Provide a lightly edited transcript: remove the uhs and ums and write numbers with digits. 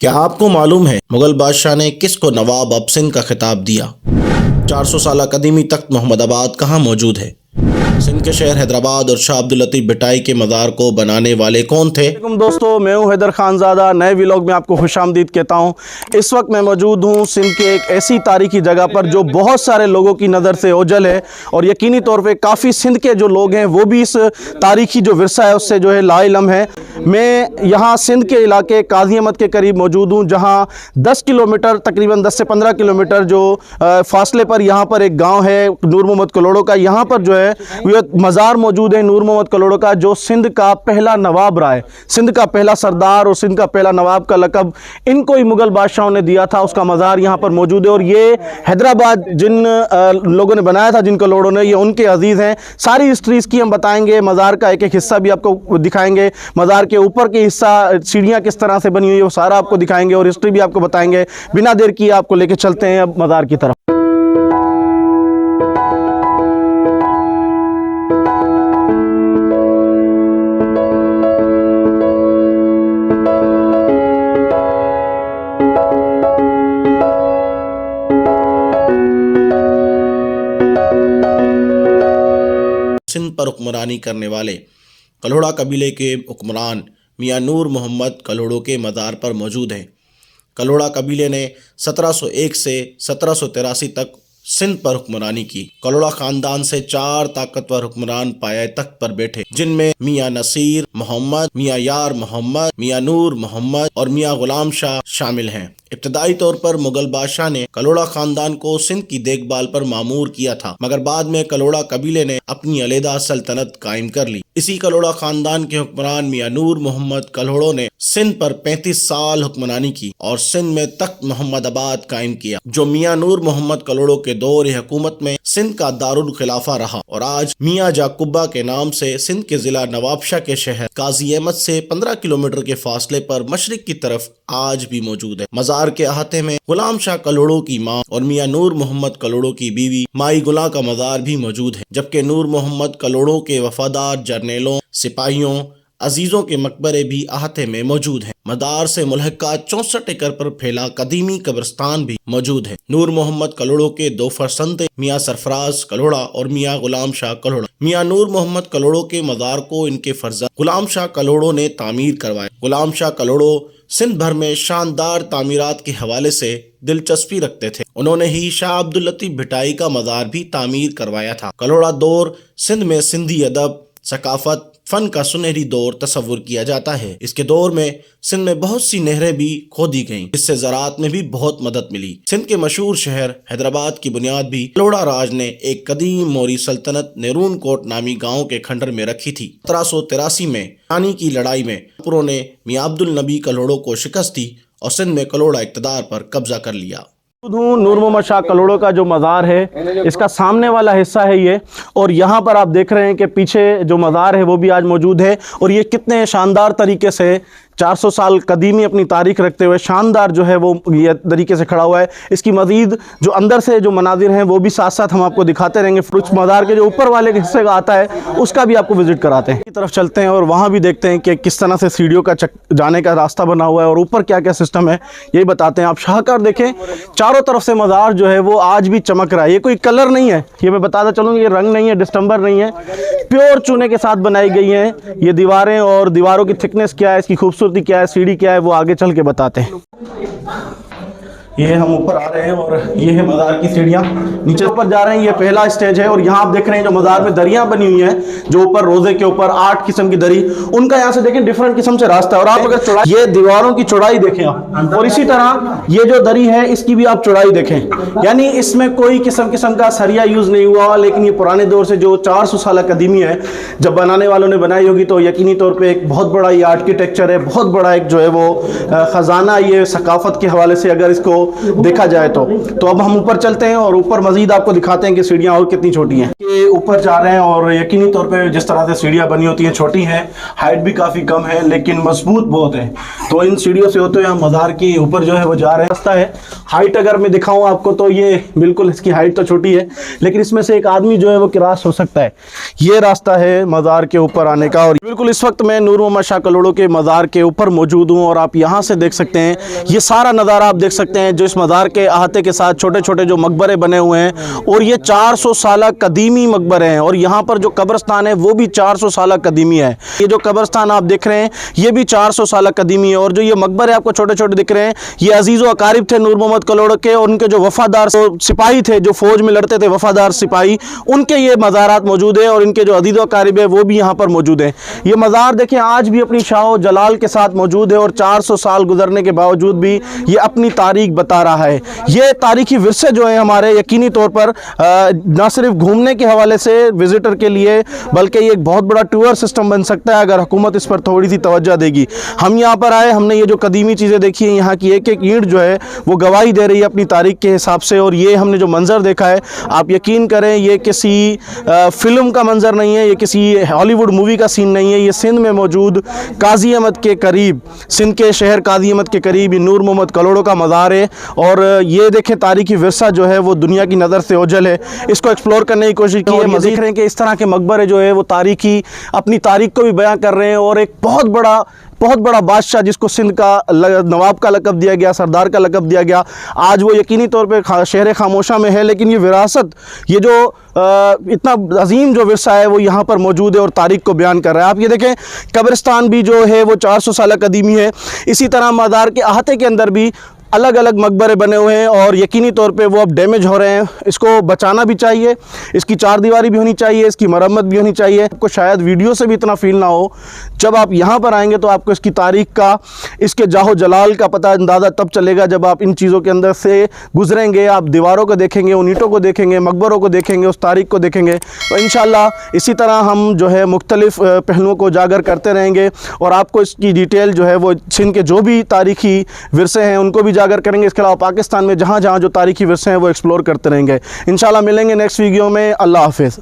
क्या आपको मालूम है मुगल बादशाह ने किसको नवाब ऑफ सिंध का खिताब दिया? 400 साल कदीमी तख्त मोहम्मदाबाद कहाँ मौजूद है? सिंध के शहर हैदराबाद और शाह अब्दुल लतीफ़ भिटाई के मज़ार को बनाने वाले कौन थे? दोस्तों, मैं हूं हैदर खानज़ादा। नए व्लॉग में आपको खुशामदीद कहता हूं। इस वक्त मैं मौजूद हूं सिंध के एक ऐसी तारीखी जगह पर जो बहुत सारे लोगों की नज़र से ओझल है और यकीनी तौर पे काफ़ी सिंध के जो लोग हैं वो भी इस तारीखी जो विरसा है उससे जो है लाइलम है। मैं यहाँ सिंध के इलाके काजी अहमद के करीब मौजूद हूँ, जहाँ 10 किलोमीटर तकरीबन 10 से 15 किलोमीटर जो फासले पर यहाँ पर एक गाँव है नूर मोहम्मद कलोड़ो का। यहाँ पर जो है मज़ार मौजूद है नूर मोहम्मद कलोड़ो का, जो सिंध का पहला नवाब रहा है, सिंध का पहला सरदार और सिंध का पहला नवाब का लक़ब इनको ही मुग़ल बादशाहों ने दिया था। उसका मज़ार यहाँ पर मौजूद है और ये हैदराबाद जिन लोगों ने बनाया था, जिन कलोड़ों ने, ये उनके अजीज़ हैं। सारी हिस्ट्रीज़ की हम बताएंगे, मज़ार का एक एक हिस्सा भी आपको दिखाएंगे, मज़ार के ऊपर के हिस्सा सीढ़ियाँ किस तरह से बनी हुई है वो सारा आपको दिखाएंगे और हिस्ट्री भी आपको बताएंगे। बिना देर किए आपको लेके चलते हैं अब मज़ार की तरफ। सिंध पर हुक्मरानी करने वाले कलोड़ा कबीले के हुक्मरान मियाँ नूर मोहम्मद कलोड़ो के मज़ार पर मौजूद हैं। कलोड़ा कबीले ने 1701 से 1783 तक सिंध पर हुक्मरानी की। कलोड़ा खानदान से 4 ताकतवर हुक्मरान पाए तख्त पर बैठे, जिनमें मियाँ नसीर मोहम्मद, मियाँ यार मोहम्मद, मियाँ नूर मोहम्मद और मियाँ गुलाम शाह शामिल हैं। इब्तदाई तौर पर मुगल बादशाह ने कलोड़ा खानदान को सिंध की देखभाल पर मामूर किया था, मगर बाद में कलोड़ा कबीले ने अपनी अलहदा सल्तनत कायम कर ली। इसी कलोड़ा खानदान के हुक्मरान मियाँ नूर मोहम्मद कलोड़ो ने सिंध पर 35 साल हुक्मरानी की और सिंध में तख्त मोहम्मदाबाद कायम किया, जो मियाँ नूर मोहम्मद कलोड़ो के दौर हुकूमत में सिंध का दारुल खिलाफा रहा और आज मियाँ जाकुब्बा के नाम से सिंध के जिला नवाबशाह के शहर काजी अहमद से 15 किलोमीटर के फासले पर मशरिक की तरफ आज भी मौजूद है। मज़ार के अहाते में गुलाम शाह कलोड़ो की माँ और मियाँ नूर मोहम्मद कलोड़ो की बीवी माई गुला का मज़ार भी मौजूद है, जबकि नूर मोहम्मद कलोड़ो के वफादार जर्नेलों, सिपाहियों, अजीजों के मकबरे भी अहाते में मौजूद हैं। मदार से मुल्हका 64 एकड़ पर फैला कदीमी कब्रिस्तान भी मौजूद है। नूर मोहम्मद कलोड़ो के 2 फरसंद मियाँ सरफराज कलोड़ा और मियाँ गुलाम शाह कलोड़ा। मियाँ नूर मोहम्मद कलोड़ो के मज़ार को इनके फर्जंद गुलाम शाह कलोड़ो ने तामीर करवाया। गुलाम शाह कलोड़ो सिंध भर में शानदार तामीरात के हवाले से दिलचस्पी रखते थे। उन्होंने ही शाह अब्दुल लतीफ़ भिटाई का मज़ार भी तामीर करवाया था। कलोड़ा दौर सिंध में सिंधी अदब, सकाफत, फन का सुनहरी दौर तस्वुर किया जाता है। इसके दौर में सिंध में बहुत सी नहरें भी खोदी गईं, जिससे ज़राअत में भी बहुत मदद मिली। सिंध के मशहूर शहर हैदराबाद की बुनियाद भी कलोड़ा राज ने एक कदीम मौरी सल्तनत नेरून कोट नामी गांव के खंडर में रखी थी। 1783 में रानी की लड़ाई में पुरों ने मियाँ अब्दुल नबी कलोड़ो को शिकस्त दी और सिंध में कलोड़ा इक़्तिदार पर कब्जा कर लिया। नूर मोहम्मद शाह कलोड़ो का जो मज़ार है, इसका सामने वाला हिस्सा है ये, और यहाँ पर आप देख रहे हैं कि पीछे जो मज़ार है वो भी आज मौजूद है और ये कितने शानदार तरीके से 400 साल कदीमी अपनी तारीख रखते हुए शानदार जो है वो ये तरीके से खड़ा हुआ है। इसकी मज़ीद जो अंदर से जो मनाजिर हैं वो भी साथ साथ हम आपको दिखाते रहेंगे। कुछ मज़ार के जो ऊपर वाले हिस्से का आता है उसका भी आपको विज़िट कराते हैं। इस तरफ चलते हैं और वहाँ भी देखते हैं कि किस तरह से सीढ़ियों का जाने का रास्ता बना हुआ है और ऊपर क्या क्या सिस्टम है यही बताते हैं। आप शाहकार देखें, चारों तरफ से मज़ार जो है वो आज भी चमक रहा है। ये कोई कलर नहीं है, ये मैं बताता चलूँ, ये रंग नहीं है, डिस्टेम्बर नहीं है, प्योर चूने के साथ बनाई गई हैं ये दीवारें। और दीवारों की थिकनेस क्या है, इसकी खूबसूरती क्या है, सीढ़ी क्या है, वो आगे चल के बताते हैं। ये हम ऊपर आ रहे हैं और ये है मज़ार की सीढ़ियाँ। नीचे ऊपर जा रहे हैं, ये पहला स्टेज है और यहाँ आप देख रहे हैं जो मज़ार में दरियाँ बनी हुई हैं, जो ऊपर रोज़े के ऊपर 8 किस्म की दरी, उनका यहाँ से देखें डिफरेंट किस्म से रास्ता है। और आप अगर चौड़ाई, ये दीवारों की चौड़ाई देखें आप, और इसी तरह ये जो दरी है इसकी भी आप चौड़ाई देखें, यानी इसमें कोई किस्म का सरिया यूज़ नहीं हुआ। लेकिन ये पुराने दौर से जो 400 साल कदीमी है, जब बनाने वालों ने बनाई होगी तो यकीनी तौर पर एक बहुत बड़ा ये आर्किटेक्चर है, बहुत बड़ा एक जो है वो ख़जाना ये सकाफ़त के हवाले से अगर इसको देखा जाए तो अब हम ऊपर चलते हैं और ऊपर मजीद आपको दिखाते हैं कि सीढ़ियाँ और कितनी छोटी हैं। ये ऊपर जा रहे हैं और यकीनी तौर पे जिस तरह से सीढ़ियाँ बनी होती हैं छोटी हैं, हाइट भी काफ़ी कम है लेकिन मजबूत बहुत है। तो इन सीढ़ियों से होते हुए हम मज़ार की ऊपर जो है वो जा रहे हैं। रास्ता है, हाइट अगर मैं दिखाऊँ आपको तो ये बिल्कुल इसकी हाइट तो छोटी है लेकिन इसमें से एक आदमी जो है वो क्रॉस हो सकता है। ये रास्ता है मज़ार के ऊपर आने का। और बिल्कुल इस वक्त मैं नूर मोहम्मद शाह कलोड़ो के मज़ार के ऊपर मौजूद हूँ और आप यहाँ से देख सकते हैं, ये सारा नज़ारा आप देख सकते हैं जो इस मज़ार के अहाते के साथ छोटे छोटे जो मकबरे बने हुए हैं और ये 400 साल कदीमी मकबरे हैं। और यहाँ पर जो कब्रस्तान है वो भी 400 साल कदीमी है। ये जो कब्रस्तान आप देख रहे हैं ये भी 400 साल कदीमी है। और जो ये मकबरे आपको छोटे छोटे दिख रहे हैं ये अजीज़ व अकारिब थे नूर मोहम्मद कलोड़ो के, और उनके जो वफादार सिपाही थे जो फौज में लड़ते थे, वफादार सिपाही, उनके ये मज़ारात मौजूद है और इनके जो अजीज़ व अकारिब है वो भी यहाँ पर मौजूद है। ये मज़ार देखें आज भी अपनी शाओ जलाल के साथ मौजूद है और 400 साल गुजरने के बावजूद भी ये अपनी तारीख बता रहा है। ये तारीखी विरसे जो है हमारे यकीनी तौर पर ना सिर्फ घूमने के हवाले से विजिटर के लिए बल्कि ये एक बहुत बड़ा टूर सिस्टम बन सकता है अगर हुकूमत इस पर थोड़ी सी तवज्जो देगी। हम यहाँ पर आए, हमने ये जो कदीमी चीज़ें देखी हैं, यहाँ की एक एक ईंट जो है वो गवाही दे रही है अपनी तारीख के हिसाब से। और ये हमने जो मंजर देखा है आप यकीन करें ये किसी फिल्म का मंजर नहीं है, ये किसी हॉलीवुड मूवी का सीन नहीं है। ये सिंध में मौजूद काजी अहमद के करीब, सिंध के शहर काजी अहमद के करीब ये नूर मोहम्मद कलोड़ो का मज़ार है। और ये देखें तारीखी विरसा जो है वो दुनिया की नज़र से ओझल है, इसको एक्सप्लोर करने की कोशिश की है। देख रहे हैं कि इस तरह के मकबरे जो है वो तारीखी अपनी तारीख को भी बयां कर रहे हैं। और एक बहुत बड़ा बादशाह जिसको सिंध का नवाब का लक़ब दिया गया, सरदार का लक़ब दिया गया, आज वो यकीनी तौर पे शहर खामोशा में है लेकिन ये विरासत, ये जो इतना अजीम जो विरसा है वो यहाँ पर मौजूद है और तारीख को बयान कर रहा है। आप ये देखें कब्रिस्तान भी जो है वो 400 साल कदीमी है। इसी तरह मज़ार के अहाते के अंदर भी अलग अलग मकबरे बने हुए हैं और यकीनी तौर पे वो अब डैमेज हो रहे हैं। इसको बचाना भी चाहिए, इसकी चारदीवारी भी होनी चाहिए, इसकी मरम्मत भी होनी चाहिए। आपको शायद वीडियो से भी इतना फील ना हो, जब आप यहाँ पर आएंगे तो आपको इसकी तारीख का, इसके जाहो जलाल का पता अंदाज़ा तब चलेगा जब आप इन चीज़ों के अंदर से गुजरेंगे। आप दीवारों को देखेंगे, उन ईंटों को देखेंगे, मकबरों को देखेंगे, उस तारीख को देखेंगे। तो इंशाअल्लाह इसी तरह हम जो है मुख्तलिफ़ पहलुओं को उजागर करते रहेंगे और आपको इसकी डिटेल जो है वो सिंध के जो भी तारीखी विरसे हैं उनको भी उजागर करेंगे। इसके अलावा पाकिस्तान में जहाँ जहाँ जो तारीखी विरसे हैं वो एक्सप्लोर करते रहेंगे। इंशाल्लाह मिलेंगे नेक्स्ट वीडियो में। अल्लाह हाफिज़।